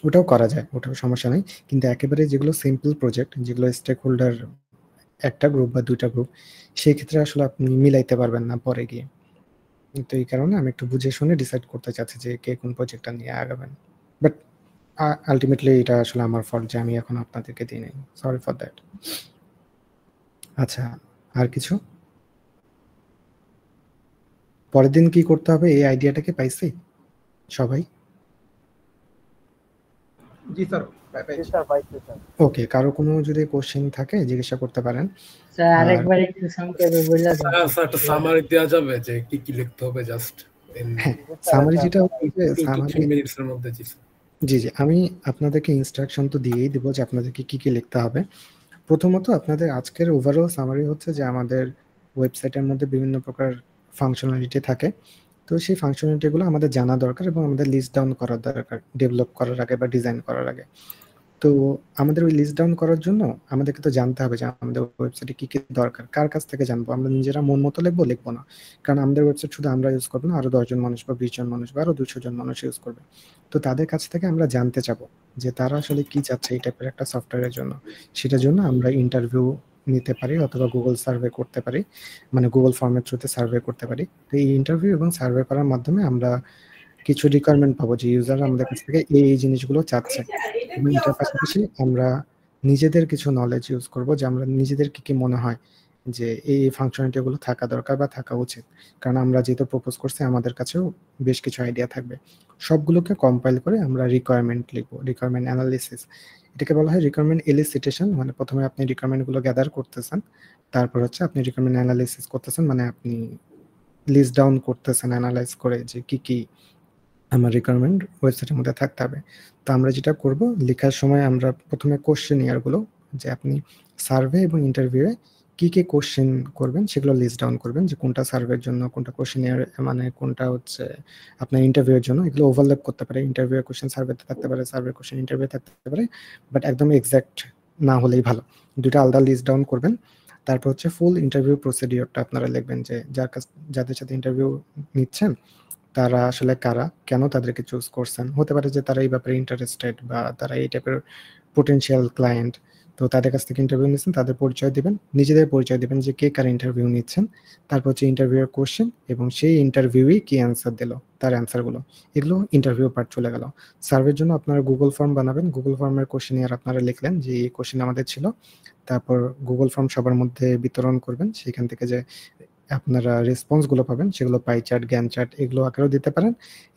ওটাও করা যায়, ওটাও সমস্যা নেই। কিন্তু একেবারে যেগুলো সিম্পল প্রজেক্ট, যেগুলো স্টেক হোল্ডার একটা গ্রুপ বা দুইটা গ্রুপ, সেই ক্ষেত্রে আসলে আপনি মিলাইতে পারবেন না পরে গিয়ে। তো এই কারণে আমি একটু বুঝে শুনে ডিসাইড করতে চাচ্ছি যে কে কোন প্রজেক্টটা নিয়ে আগাবেন। বাট আলটিমেটলি এটা আসলে আমার ফল্ট যে আমি এখন আপনাদেরকে দিই নাই, সরি ফর দ্যাট। আচ্ছা, আর কিছু পরের দিন কি করতে হবে এই আইডিয়াটাকে পাইছি সবাই? জি স্যার, ওকে, কারো কোনো যদি কোশ্চেন থাকে জিজ্ঞাসা করতে পারেন। স্যার আরেকবার একটু সংক্ষেপে বলে দেন। স্যার একটা সামারি দেওয়া যাবে যে কি কি লিখতে হবে জাস্ট সামারি যেটা মিনিটসের মধ্যে? জি জি, আমি আপনাদেরকে ইনস্ট্রাকশন তো দিয়েই দেবো যে আপনাদেরকে কি কি লিখতে হবে। প্রথমত আপনাদের আজকের ওভারঅল সামারি হচ্ছে যে আমাদের ওয়েবসাইটের মধ্যে বিভিন্ন প্রকার ফাংশনালিটি থাকে, তো সেই ফাংশনালিটিগুলো আমাদের জানা দরকার এবং আমাদের লিস্ট ডাউন করার দরকার ডেভেলপ করার আগে বা ডিজাইন করার আগে। তো আমাদের ওই লিস্ট ডাউন করার জন্য আমাদেরকে তো জানতে হবে যে আমাদের ওয়েবসাইটে কি কি দরকার, কার কাছ থেকে জানবো। আমরা নিজেরা মন মতো লিখবো না, কারণ আমাদের ওয়েবসাইট শুধু আমরা ইউজ করবো না, আরো 10 জন মানুষ বা 20 জন মানুষ বা আরো 200 জন মানুষ ইউজ করবে। তো তাদের কাছ থেকে আমরা জানতে চাবো যে তারা আসলে কি চাচ্ছে এই টাইপের একটা সফটওয়্যারের জন্য। সেটার জন্য আমরা ইন্টারভিউ নিতে পারি অথবা গুগল সার্ভে করতে পারি, মানে গুগল ফর্মের থ্রুতে সার্ভে করতে পারি। তো এই ইন্টারভিউ এবং সার্ভে করার মাধ্যমে আমরা কিছু রিকোয়ারমেন্ট পাবো যে ইউজার আমাদের কাছ থেকে এই জিনিসগুলো চাচ্ছে, এবং এটার পাশাপাশি আমরা নিজেদের কিছু নলেজ ইউজ করব যে আমরা নিজেদের কি কি মনে হয় যে এই ফাংশনালিটিগুলো থাকা দরকার বা থাকা উচিত। কারণ আমরা যেহেতু প্রপোজ করছি আমাদের কাছেও বেশ কিছু আইডিয়া থাকবে, সবগুলোকে কম্পাইল করে আমরা রিকোয়ারমেন্ট লিখবো, রিকোয়ারমেন্ট অ্যানালিসিস। এটাকে বলা হয় রিকোয়ারমেন্ট এলিসিটেশন। মানে প্রথমে আপনি রিকোয়ারমেন্টগুলো গ্যাদার করতেছেন, তারপর হচ্ছে আপনি রিকোয়ারমেন্ট অ্যানালিসিস করতেছেন, মানে আপনি লিস্ট ডাউন করতেছেন অ্যানালাইজ করে যে কি কি আমার রিকোয়ারমেন্ট ওয়েবসাইটের মধ্যে থাকতে হবে। তো আমরা যেটা করব, লেখার সময় আমরা প্রথমে কোশ্চেনিয়ারগুলো, যে আপনি সার্ভে এবং ইন্টারভিউয়ে কি কি কোশ্চেন করবেন সেগুলো লিস্ট ডাউন করবেন, যে কোনটা সার্ভের জন্য, কোনটা কোশ্চেনিয়ার, মানে কোনটা হচ্ছে আপনার ইন্টারভিউয়ের জন্য। এগুলো ওভারল্যাপ করতে পারে, ইন্টারভিউয়ের কোশ্চেন সার্ভেতে থাকতে পারে, সার্ভের কোশ্চেন ইন্টারভিউ থাকতে পারে, বাট একদম এক্সাক্ট না হলেই ভালো। দুটো আলাদা লিস্ট ডাউন করবেন। তারপর হচ্ছে ফুল ইন্টারভিউ প্রসিডিওরটা আপনারা লিখবেন, যে যাদের সাথে ইন্টারভিউ নিচ্ছেন তারা আসলে কারা, কেন তাদেরকে চুজ করছেন। হতে পারে যে তারা এই ব্যাপারে ইন্টারেস্টেড বা তারা এই টাইপের পোটেনশিয়াল ক্লায়েন্ট, তো তাদের কাছ থেকে ইন্টারভিউ নিচ্ছেন, তাদের পরিচয় দিবেন, নিজেদের পরিচয় দিবেন যে কে কার ইন্টারভিউ নিচ্ছেন। তারপর হচ্ছে ইন্টারভিউয়ের কোশ্চেন এবং সেই ইন্টারভিউই কি অ্যান্সার দিল তার অ্যান্সারগুলো, এগুলো ইন্টারভিউ পার্ট চলে গেল। সার্ভের জন্য আপনারা গুগল ফর্ম বানাবেন, গুগল ফর্মের কোশ্চেনিয়ার আপনারা লিখলেন যে এই কোশ্চেন আমাদের ছিল, তারপর গুগল ফর্ম সবার মধ্যে বিতরণ করবেন। সেখান থেকে যে আপনারা রেসপন্সগুলো পাবেন সেগুলো পাই চার্ট, গ্যান চার্ট এগুলো আকারেও দিতে পারেন।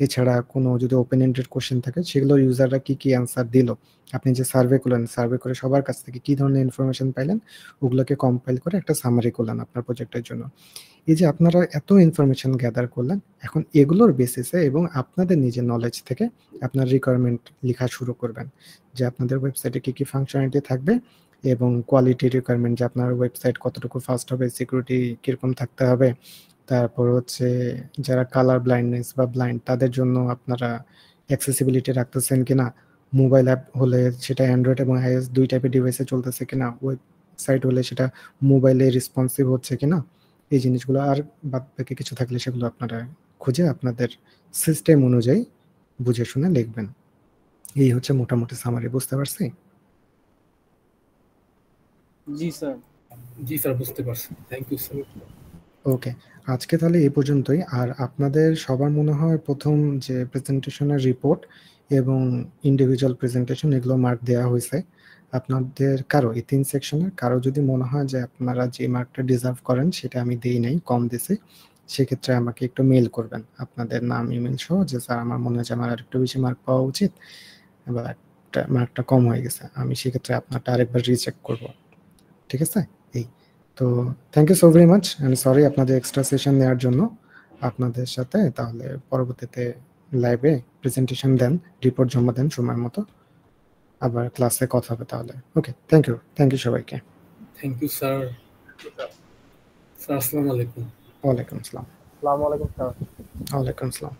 এছাড়া কোনো যদি ওপেন এন্ডেড কোশ্চেন থাকে সেগুলো ইউজাররা কি কি অ্যান্সার দিল, আপনি যে সার্ভে করলেন, সার্ভে করে সবার কাছ থেকে কি ধরনের ইনফরমেশন পাইলেন, ওগুলোকে কম্পাইল করে একটা সামারি করলেন আপনার প্রজেক্টের জন্য। এই যে আপনারা এত ইনফরমেশন গ্যাদার করলেন, এখন এগুলোর বেসিসে এবং আপনাদের নিজের নলেজ থেকে আপনার রিকোয়ারমেন্ট লেখা শুরু করবেন, যে আপনাদের ওয়েবসাইটে কি কি ফাংশনালিটি থাকবে এবং কোয়ালিটি রিকোয়ারমেন্ট, যে আপনার ওয়েবসাইট কতটুকু ফাস্ট হবে, সিকিউরিটি কিরকম থাকতে হবে, তারপর হচ্ছে যারা কালার ব্লাইন্ডনেস বা ব্লাইন্ড তাদের জন্য আপনারা অ্যাক্সেসিবিলিটি রাখতেছেন কিনা, মোবাইল অ্যাপ হলে সেটা অ্যান্ড্রয়েড এবং আইওএস দুই টাইপের ডিভাইসে চলতেছে কিনা, ওয়েবসাইট হলে সেটা মোবাইলে রেসপন্সিভ হচ্ছে কিনা, এই জিনিসগুলো। আর বাদ বাকি কিছু থাকলে সেগুলো আপনারা খুঁজে আপনাদের সিস্টেম অনুযায়ী বুঝে শুনে লিখবেন। এই হচ্ছে মোটামুটি সামারি, বুঝতে পারছি? জি স্যার। জি স্যার, বুঝতে পারছি, থ্যাংক ইউ স্যার। ওকে, আজকে তাহলে এই পর্যন্তই। আর আপনাদের সবার মনে হয় প্রথম যে প্রেজেন্টেশনের রিপোর্ট এবং ইন্ডিভিজুয়াল প্রেজেন্টেশন এগুলো মার্ক দেওয়া হয়েছে। আপনাদের কারো এই 3 সেকশনের কারো যদি মনে হয় যে আপনারা যে মার্কটা ডিজার্ভ করেন সেটা আমি দেই নাই, কম দিছি, সেক্ষেত্রে আমাকে একটু মেল করবেন আপনাদের নাম ইমেল সহ, যে স্যার আমার মনে হচ্ছে আমার আরেকটু বেশি মার্ক পাওয়া উচিত বা মার্কটা কম হয়ে গেছে, আমি সেক্ষেত্রে আপনারটা আরেকবার রিচেক করব। ঠিক আছে? এই তো thank you so very much, আমি সরি আপনাদের এক্সট্রা সেশন নেওয়ার জন্য। আপনাদের সাথে তাহলে পরবর্তীতে লাইভে প্রেজেন্টেশন দেন, রিপোর্ট জমা দেন সময় মতো, আবার ক্লাসে কথা হবে তাহলে। ওকে, থ্যাংক ইউ সবাইকে। Thank you sir. স্যার আসসালামু আলাইকুম। ওয়ালাইকুম আসসালাম। আসসালামু আলাইকুম স্যার। ওয়ালাইকুম আসসালাম।